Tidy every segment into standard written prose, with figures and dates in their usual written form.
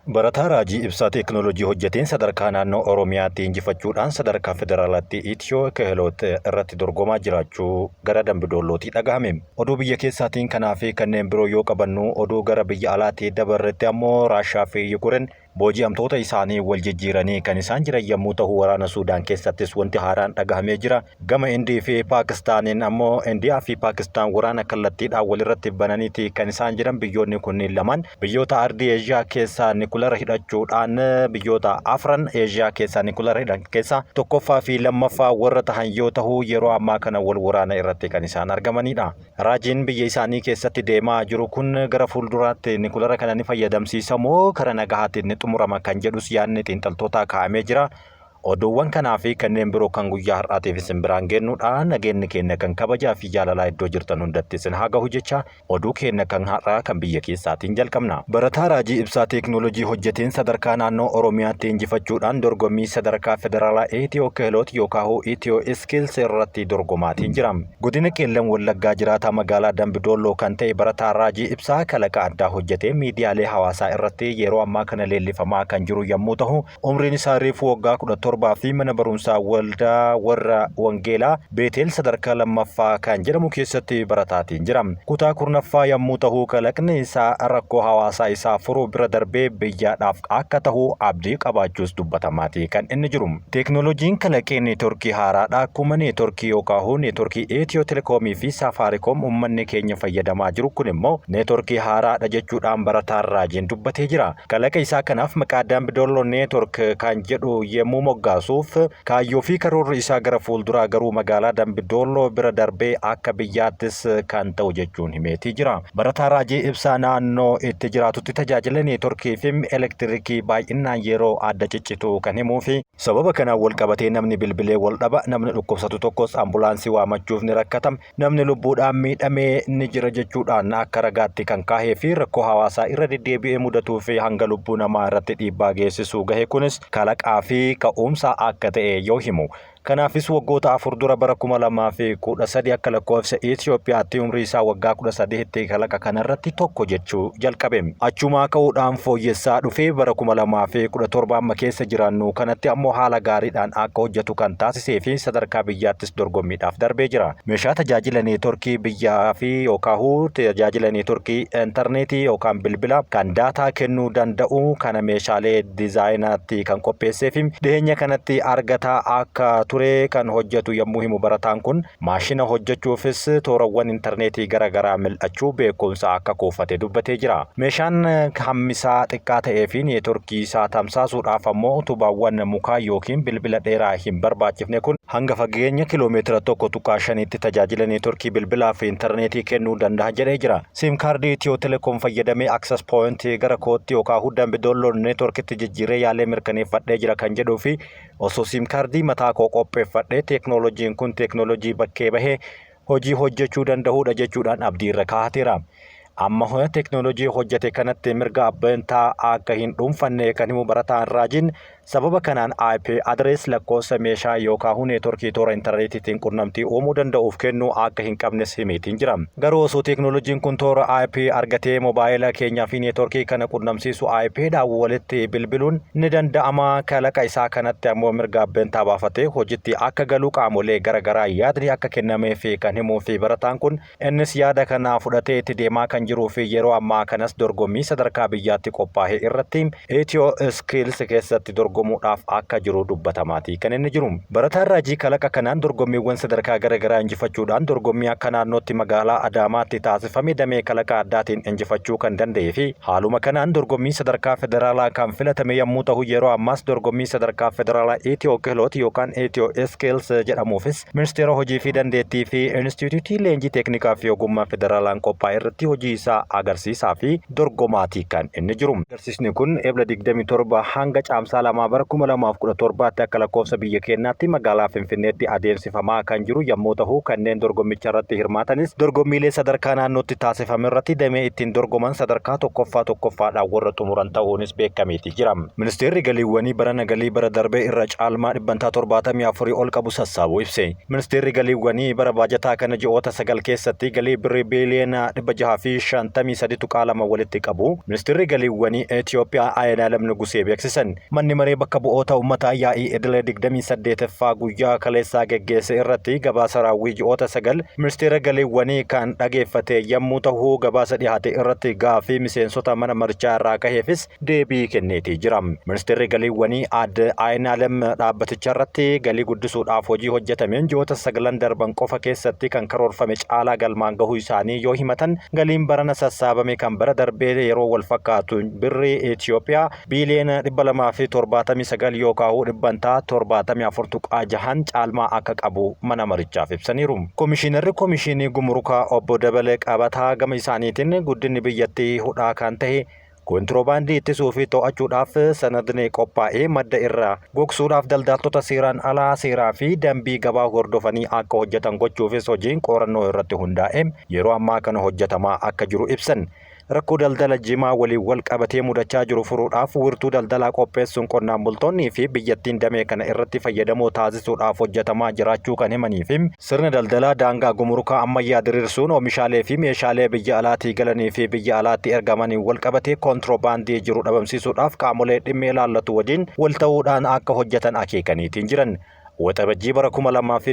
Barataa Raajii Ibsaa Teekinooloojii hojjeteen sadarkaa naannoo Oromiyaatti injifachuudhaan sadarkaa federaalaatti Itiyoo Keeloot irratti dorgomaa jiraachuu gara Dambidollootii dhagahame. Oduu biyya keessaatiin kanaa fi kanneen biroo yoo qabannu oduu gara biyya alaatti dabarretti ammoo Raashaa fi Yukureen booji'amtoota isaanii wal jijjiiranii kan isaan jiran yommuu ta'u waraana Suudaan keessattis wanti haaraan dhagahamee jira. Gama Indii fi Paakistaaniin ammoo Indiyaa fi Paakistaan waraana kallattiidhaan walirratti bananiiti kan isaan jiran. Biyyoonni kunniin lamaan biyyoota ardii Eeshiyaa keessaa nikulara hidhachuudhaan biyyoota afran Eeshiyaa keessaa nikulara hidhan keessaa tokkoffaa fi lammaffaa warra tahan yoo ta'u yeroo ammaa kana wal waraana irratti kan isaan argamanidha. Raajiin biyya isaanii keessatti deemaa jiru kun gara fuulduraatti nikulara kana ni fayyadamsiisa moo karaa nagahaatiin xumurama kan jedhus yaadni xiinxaltoota kaa'amee jira. Oduuwwan kanaa fi kanneen biroo kan guyyaa har'aatiif isin biraan geennuudhaan nageenyi keenya kan kabajaa fi jaalalaa iddoo jirtan hundatti isin haa gahu jecha oduu keenya kan har'aa kan biyya keessaatiin jalqabna. Barataa Raajii Ibsaa Teekinooloojii hojjeteen sadarkaa naannoo Oromiyaatti injifachuudhaan dorgommii sadarkaa federaalaa Itiyoo Keeloot yookaan Itiyoo Iskills irratti dorgomaatiin jira. Godina Qeellam Wallaggaa jiraataa magaalaa Dambidolloo kan ta'e barataa Raajii Ibsaa kalaqa addaa hojjetee miidiyaalee hawaasaa irratti yeroo ammaa kana leellifamaa kan jiru yommuu ta'u umriin isaa reefuu waggaa 17 fi mana barumsaa waldaa warra Wangeelaa Beetel sadarkaa lammaffaa kan jedhamu keessatti barataatiin jira. Kutaa kurnaffaa yommuu ta'u kalaqni isaa rakkoo hawaasaa isaa furuu bira darbee biyyaadhaaf akka ta'u abdii qabaachuus dubbatamaati kan inni jiru. Teekinooloojiin kalaqee neetworkii haaraadha. Akkuma neetworkii yookaan neetworkii Itiyoo Telekoomii fi Safaariikoom uummanni keenya fayyadamaa jiru kun immoo neetworkii haaraadha jechuudhaan barataan Raajiin dubbatee jira. Kalaqa isaa kanaaf maqaa Dambidolloo neetwork kan jedhu yommuu moggaasuuf kaayyoo fi karoorri isaa gara fuulduraa garuu magaalaa Dambidolloo bira darbee akka biyyaattis kan ta'u jechuun himeetii jira. Barataa Raajii Ibsaa naannoo itti jiraatutti tajaajila neetworkii fi elektirikii baay'inaan yeroo adda ciccitu kan himuu fi sababa kanaan wal qabatee namni bilbilee wal dhaba, namni dhukkubsatu tokkos ambulaansii waamachuuf ni rakkatam, namni lubbuudhaan miidhamee ni jira jechuudhaan akka ragaatti kan kaahee fi rakkoo hawaasaa irra deddeebi'ee mudatuu fi hanga lubbuu namaa irratti dhiibbaa geessisuu gahe kunis kalaqaa fi ka'umsa akka ta'e yoo himu. Kanaafis waggoota 4 dura bara 2013 akka lakkoofsa Itiyoophiyaatti umrii isaa waggaa 13tti kalaqa kanarratti tokko jechuu jalqabe. Achumaa ka'uudhaan fooyyessaa dhufee bara 2017 amma keessa jiraannu kanatti ammoo haala gaariidhaan akka hojjetu kan taasisee fi sadarkaa biyyaattis dorgommiidhaaf darbee jira. Meeshaa tajaajila neetworkii biyyaa fi yookaan tajaajila neetworkii intarneetii yookaan bilbila kan daataa kennuu danda'u kana meeshaalee diizaayinaatti kan qopheessee fi dhiyeenya kanatti argataa akka ture kan hojjetu yommuu himu barataan kun maashina hojjechuufis toorawwan intarneetii garaagaraa mil'achuu beekumsa akka kuufate dubbatee jira. Meeshaan hammisaa xiqqaa ta'ee fi neetworkii isaa tamsaasuudhaaf ammoo utubaawwan mukaa yookiin bilbila dheeraa hin barbaachifne kun hanga fageenya kiiloomeetira 1.5tti tajaajila neetworkii bilbilaa fi intarneetii kennuu danda'a jedhee jira. Sim kaardii Itiyoo Telekoom fayyadamee access point gara kootti yookaan Dambidolloo neetworkitti jijjiiree yaalee mirkaneeffadhee jira kan jedhuu fi osoo sim kaardii mataa koo qopheeffadhee teekinooloojiin kun teekinooloojii bakkee bahee hojii hojjechuu danda'uudha jechuudhaan abdii irra kaahateera. Amma teekinooloojii hojjete kanatti mirga abbootaa akka hin dhuunfanne kan himu barataan Raajiin sababa kanaan IP adrees lakkoofsa meeshaa yookaan neetworkii toora intarneetiitiin qunnamtii uumuu danda'uuf kennuu akka hin qabnes himeetiin jira. Garuu osoo teekinooloojiin kun toora IP argatee moobaayila keenyaa fi neetworkii kana qunnamsiisu IPdhaan walitti bilbiluun ni danda'ama. Kalaqa isaa kanatti ammoo mirga abbootaa baafatee hojiitti akka galuu qaamolee garaagaraa yaadni akka kennameef kan himuu fi barataan kun innis yaada kana fudhatee itti deemaa kan jiruu fi yeroo ammaa kanas dorgommii sadarkaa biyyaatti qophaa'e irratti Itiyoo Iskills keessatti dorgomuudhaaf akka jiru dubbatamaati kan inni jiru. Barataan Raajii kalaqa kanaan dorgommiiwwan sadarkaa garaagaraa injifachuudhaan dorgommii akka naannootti magaalaa Adaamaatti taasifame damee kalaqa addaatiin injifachuu kan danda'ee fi haaluma kanaan dorgommii sadarkaa federaalaa kan filatame yommuu ta'u yeroo ammaas dorgommii sadarkaa federaalaa Itiyoo Keeloot yookaan Itiyoo Iskills jedhamuufis ministeera hojii fi dandeettii fi instituutii leenjii teeknikaa fi ogummaa federaalaan qophaa'e irratti hojii isaa agarsiisaa fi dorgomaatii kan inni jiru. Agarsiisni kun eebla 27 hanga caamsaa 2 bara 2017tti akka lakkoofsa biyya keenyaatti magaalaa Finfinneetti adeemsifamaa kan jiru yommuu ta'u kanneen dorgommicha irratti hirmaatanis dorgommiilee sadarkaa naannootti taasifame irratti damee ittiin dorgoman sadarkaa tokkoffaadhaan warra xumuran ta'uunis beekameeti jira. Ministeerri galiiwwanii barana galii bara darbee irra caalmaa 74 ol qabu sassaabuu ibse. Ministeerri galiiwwanii bara baajataa kana ji'oota 9 keessatti galii birrii biiliyoona 600 fi 53.2 walitti qabu ministeerri galiiwwanii Itoophiyaa Ayyaanaalem Nugusee beeksisan. Manni maree bakka bu'oota uummataa yaa'ii idilee 28ffaa guyyaa kaleessaa geggeesse irratti gabaasa raawwii ji'oota 9 ministeera galiiwwanii kan dhageeffate yommuu ta'u gabaasa dhiyaate irratti gaafii miseensota mana marichaa irraa kaheefis deebii kenneetii jira. Ministeerri galiiwwanii Aadde Ayyaanaalem dhaabbaticha irratti galii guddisuudhaaf hojii hojjetameen ji'oota 9 darban qofa keessatti kan karoorfame caalaa galmaan gahuu isaanii yoo himatan galiin barana sassaabame kan bara darbee yeroo wal fakkaatu birrii Itoophiyaa biiliyoona 279 yookaan 74.6 caalmaa akka qabu mana marichaaf ibsaniiru. Komishiinarri Komishinii Gumurukaa Obbo Dabalee Qabataa gama isaaniitiin guddinni biyyattii hudhaa kan ta'e kontiroobaandii ittisuu fi to'achuudhaaf sanadni qophaa'ee madda irraa gogsuudhaaf daldaltoota seeraan alaa seeraa fi dambii gabaa hordofanii akka hojjetan gochuufis hojiin qorannoo irratti hundaa'e yeroo ammaa kana hojjetamaa akka jiru ibsan. Rakkoo daldala jimaa waliin wal qabatee mudachaa jiru furuudhaaf wirtuu daldalaa qopheessuun qonnaan bultoonnii fi biyyattiin damee kana irratti fayyadamoo taasisuudhaaf hojjetamaa jiraachuu kan himanii fi sirna daldalaa daangaa gumurukaa ammayyaa diriirsuun oomishaalee fi meeshaalee biyya alaatii galanii fi biyya alaatti ergamanii wal qabatee kontiroobaandii jiru dhabamsiisuudhaaf qaamolee dhimma ilaallatu wajjin wal ta'uudhaan akka hojjetan akeekaniitiin jiran. Waxabajjii bara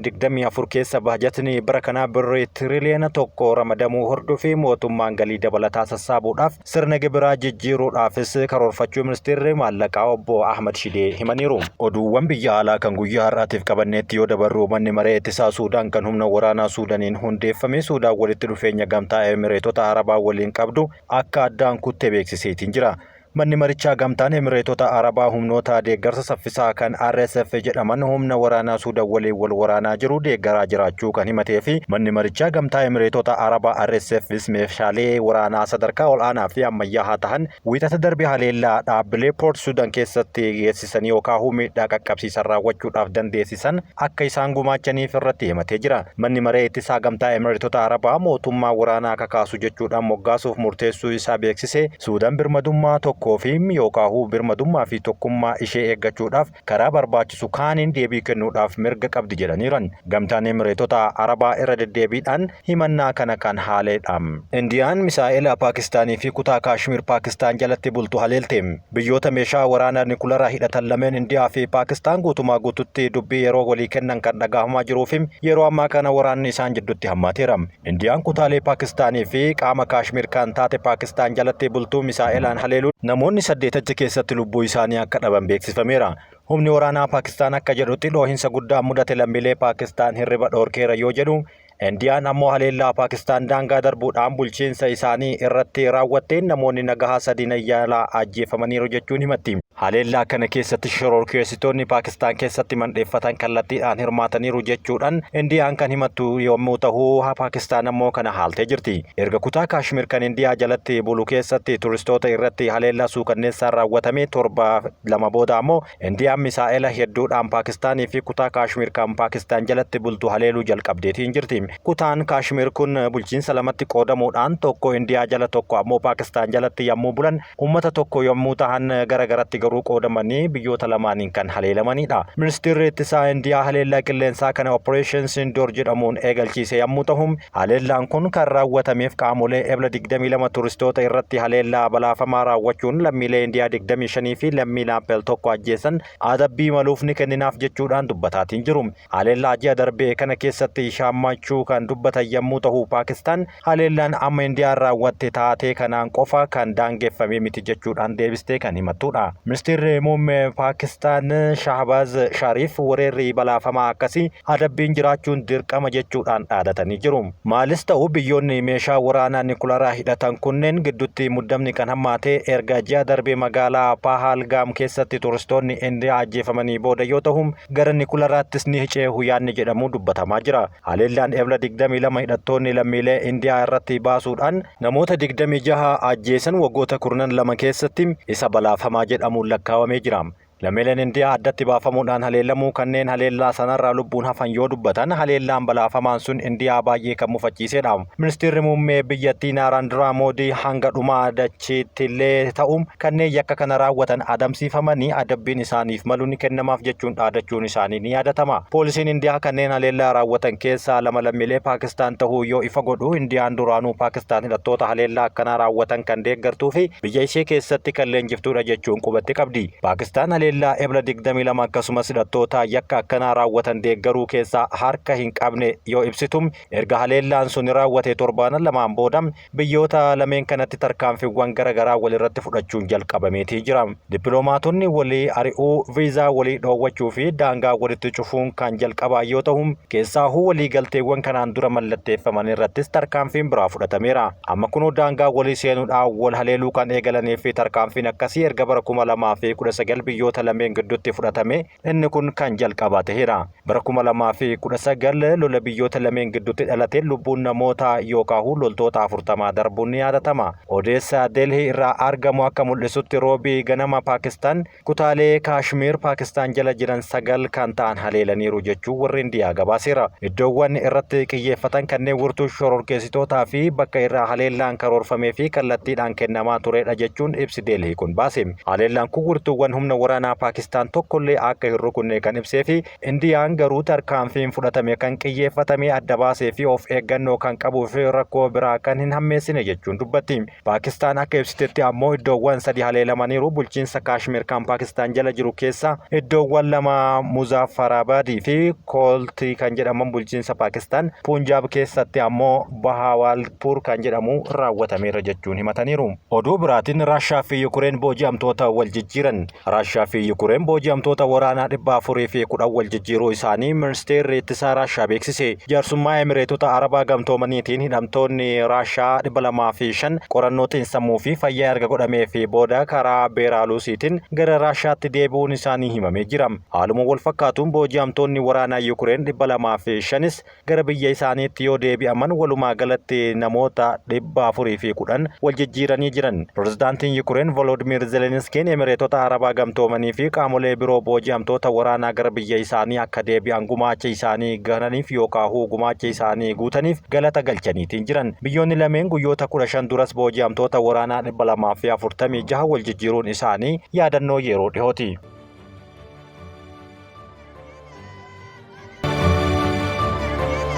2024 keessa baajatni bara kanaa birrii tiriliyoona 1 ramadamuu hordofee mootummaan galii dabalataa sassaabuudhaaf sirna gibiraa jijjiiruudhaafis karoorfachuu ministeerri maallaqaa obbo Ahmad Shidee himaniiru. Oduuwwan biyya alaa kan guyyaa har'aatiif qabanneetti yoo dabarru manni maree ittisaa Suudaan kan humna waraanaa Suudaaniin hundeeffame Suudaan walitti dhufeenya gamtaa Emireetota Arabaa waliin qabdu akka addaan kuttee beeksiseetiin jira. Manni marichaa gamtaan Emireetota Arabaa humnoota deeggarsa saffisaa kan RSF jedhaman humna waraanaa Suudaan waliin wal waraanaa jiru deeggaraa jiraachuu kan himatee fi manni marichaa gamtaa Emireetota Arabaa RSFs meeshaalee waraanaa sadarkaa ol'aanaa fi ammayyaa ta'an wiixata darbe haleellaa dhaabbilee Poort Suudaan keessatti geessisan yookaan miidhaa qaqqabsiisan raawwachuudhaaf dandeessisan akka isaan gumaachaniif irratti himatee jira. Manni maree ittisaa gamtaa Emireetota Arabaa mootummaa waraanaa kakaasu jechuudhaan moggaasuuf murteessuu isaa beeksise Suudaan birmadummaa koofim yookaan birmadummaa fi tokkummaa ishee eeggachuudhaaf karaa barbaachisu kaaniin deebii kennuudhaaf mirga qabdi jedhaniiran. Gamtaan Emireetota Arabaa irra deddeebiidhaan himannaa kana kan haaleedha. Indiyaan misaa'ila Paakistaanii fi kutaa Kaashmir Paakistaan jalatti bultu haleelte. Biyyoota meeshaa waraanaa nikuleeraa hidhatan lameen Indiyaa fi Paakistaan guutumaa guututti dubbii yeroo walii kennan kan dhagahamaa jiruu fi yeroo ammaa kana waraanni isaan jidduutti hammaateera. Indiyaan kutaalee Paakistaanii fi qaama Kaashmir kan taate Paakistaan jalatti bultuu misaa'ilaan haleeluun namoonni 8 achi keessatti lubbuu isaanii akka dhaban beeksifameera. Humni waraanaa Paakistaan akka jedhutti dhoohinsa guddaa mudate lammiilee Paakistaan hirriba dhoorkeera yoo jedhu Indiyaan ammoo haleellaa Paakistaan daangaa darbuudhaan bulchiinsa isaanii irratti raawwatteen namoonni nagahaa 3 yaalaa ajjeefamaniiru jechuun himatti. Haleellaa kana keessatti shororkeessitoonni Paakistaan keessatti mandheeffatan kallattiidhaan hirmaataniiru jechuudhaan Indiyaan kan himattu yommuu ta'u Paakistaan ammoo kana haaltee jirti. Erga kutaa Kaashmir kan Indiyaa jalatti bulu keessatti turistoota irratti haleellaa suukanneessaan raawwatame torba lama booda ammoo Indiyaan misaa'ila hedduudhaan Paakistaanii fi kutaa Kaashmir kan Paakistaan jalatti bultu haleeluu jalqabdeetiin jirti. Kutaan Kaashmir kun bulchiinsa lamatti qoodamuudhaan tokko Indiyaa jala tokko ammoo Paakistaan jalatti yommuu bulan uummata tokko yommuu ta'an garagaratti garuu qoodamanii biyyoota lamaaniin kan haleelamanidha. Ministeerri ittisaa Indiyaa haleellaa qilleensaa kana Operation Sindoor jedhamuun eegalchiise yommuu ta'u haleellaan kun kan raawwatameef qaamolee ebla 22 turistoota irratti haleellaa balaafamaa raawwachuun lammiilee Indiyaa 25 fi lammii Naappeel tokko ajjeesan adabbii maluuf ni kenninaaf jechuudhaan dubbataatiin jiru. Haleellaa ji'a darbee kana keessatti shaammachuu kan dubbatan yommuu ta'u Paakistaan haleellaan amma Indiyaan raawwatte taatee kanaan qofa kan daangeffame miti jechuudhaan deebistee kan himattudha. Ministeerri muummee Paakistaan Shahbaaz Shariif weerarri balaafamaa akkasii adabbiin jiraachuun dirqama jechuudhaan dhaadatanii jiru. Maalis ta'u biyyoonni meeshaa waraanaa nikuleeraa hidhatan kunneen gidduutti muddamni kan hammaate erga ji'a darbee magaalaa Pahalgaam keessatti turistoonni Indiyaa ajjeefamanii booda yoo ta'u gara nikuleeraattis ni hiceehu yaadni jedhamu dubbatamaa jira. Haleellaan ebla 22 hidhattoonni lammiilee Indiyaa irratti baasuudhaan namoota 26 ajjeesan waggoota 12 keessatti isa balaafamaa jedhamuun lakkaawamee jira. Lammiileen Indiyaa addatti baafamuudhaan haleelamuu kanneen haleellaa sanarraa lubbuun hafan yoo dubbatan haleellaan balaafamaan sun Indiyaa baay'ee kan mufachiisedha. Ministeerri muummee biyyattii Naarendra Moodii hanga dhumaa dachiittillee ta'uun kanneen yakka kana raawwatan adamsiifamanii adabbiin isaaniif malu ni kennamaaf jechuun dhaadachuun isaanii ni yaadatama. Poolisiin Indiyaa kanneen haleellaa raawwatan keessaa 2 lammiilee Paakistaan ta'uu yoo ifa godhu Indiyaan duraanuu Paakistaan hidhattoota haleellaa akkanaa raawwatan kan deeggartuu fi biyya ishee keessatti kan leenjiftuudha jechuun qubatti qabdi. Paakistaan haleellaa Ebla 22 akkasumas hidhattoota yakka akkanaa raawwatan deeggaruu keessaa harka hin qabne yoo ibsitum erga haleellaan sun raawwate torbaan lamaan booda biyyoota lameen kanatti tarkaanfiiwwan garaagaraa walirratti fudhachuun jalqabameetii jira. Dippiloomaatonni walii ari'uu, viizaa walii dhoowwachuu fi daangaa walitti cufuun kan jalqabaa yoo ta'u keessaahuu walii galteewwan kanaan dura mallatteeffaman irrattis tarkaanfiin biraa fudhatameera. Amma kunoo daangaa walii seenuudhaan wal haleeluu kan eegalanii fi tarkaanfiin akkasii erga bara 2019 biyyoota lameen gidduutti fudhatame inni kun kan jalqabaa ta'eera. Bara 2019 lola biyyoota lameen gidduutti dhalate lubbuun namoota yookaan loltoota 40 darbuun ni yaadatama. Odeessa Delhii irraa argamu akka mul'isutti roobii ganama Paakistaan kutaalee Kaashmir Paakistaan jala jiran 9 kan ta'an haleelaniiru jechuun warri Indiyaa gabaaseera. Iddoowwan irratti xiyyeeffatan kanneen wurtuu shororkeessitootaa fi bakka irraa haleellaan karoorfamee fi kallattiidhaan kennamaa turedha jechuun ibsi Delhii kun baase. Haleellaan kun wurtuuwwan humna waraanaa Paakistaan tokkollee akka hin rukunne kan ibsee fi Indiyaan garuu tarkaanfiin fudhatame kan xiyyeeffatame adda baasee fi of eeggannoo kan qabuu fi rakkoo biraa kan hin hammeessine jechuun dubbatti. Paakistaan akka ibsitetti ammoo iddoowwan 3 haleelamaniiru bulchiinsa Kaashmir kan Paakistaan jala jiru keessa iddoowwan 2 Muzaffarabadii fi Kooltii kan jedhaman bulchiinsa Paakistaan Punjaab keessatti ammoo Bahawalpur kan jedhamu raawwatameera jechuun himataniiru. Oduu biraatiin Raashiyaa fi Yukureen booji'amtoota wal jijjiiran. Raashiyaa fi Yukureen booji'amtoota waraanaa 410 wal jijjiiruu isaanii ministeerri ittisaa Raashiyaa beeksise. Jaarsummaa Emireetota Arabaa Gamtoomaniitiin hidhamtoonni Raashiyaa 205 qorannoo xiinsammuu fi fayyaa erga godhamee fi booda karaa Beelaarusiitiin gara Raashiyaatti deebi'uun isaanii himamee jira. Haaluma wal fakkaatuun booji'amtoonni waraanaa Yukureen 205 gara biyya isaaniitti yoo deebi'aman walumaa galatti namoota 410 wal jijjiiranii jiran. Pirezidaantiin Yukureen Volodimir Zelenskiin Emireetota Arabaa Gamtoomanii fi qaamolee biroo booji'amtoota waraanaa gara biyya isaanii akka deebi'an gumaacha isaanii gananiif yookaan gumaacha isaanii guutaniif galata galchaniitiin jiran. Biyyoonni lameen guyyoota 15 duras booji'amtoota waraanaa 246 wal jijjiiruun isaanii yaadannoo yeroo dhihooti.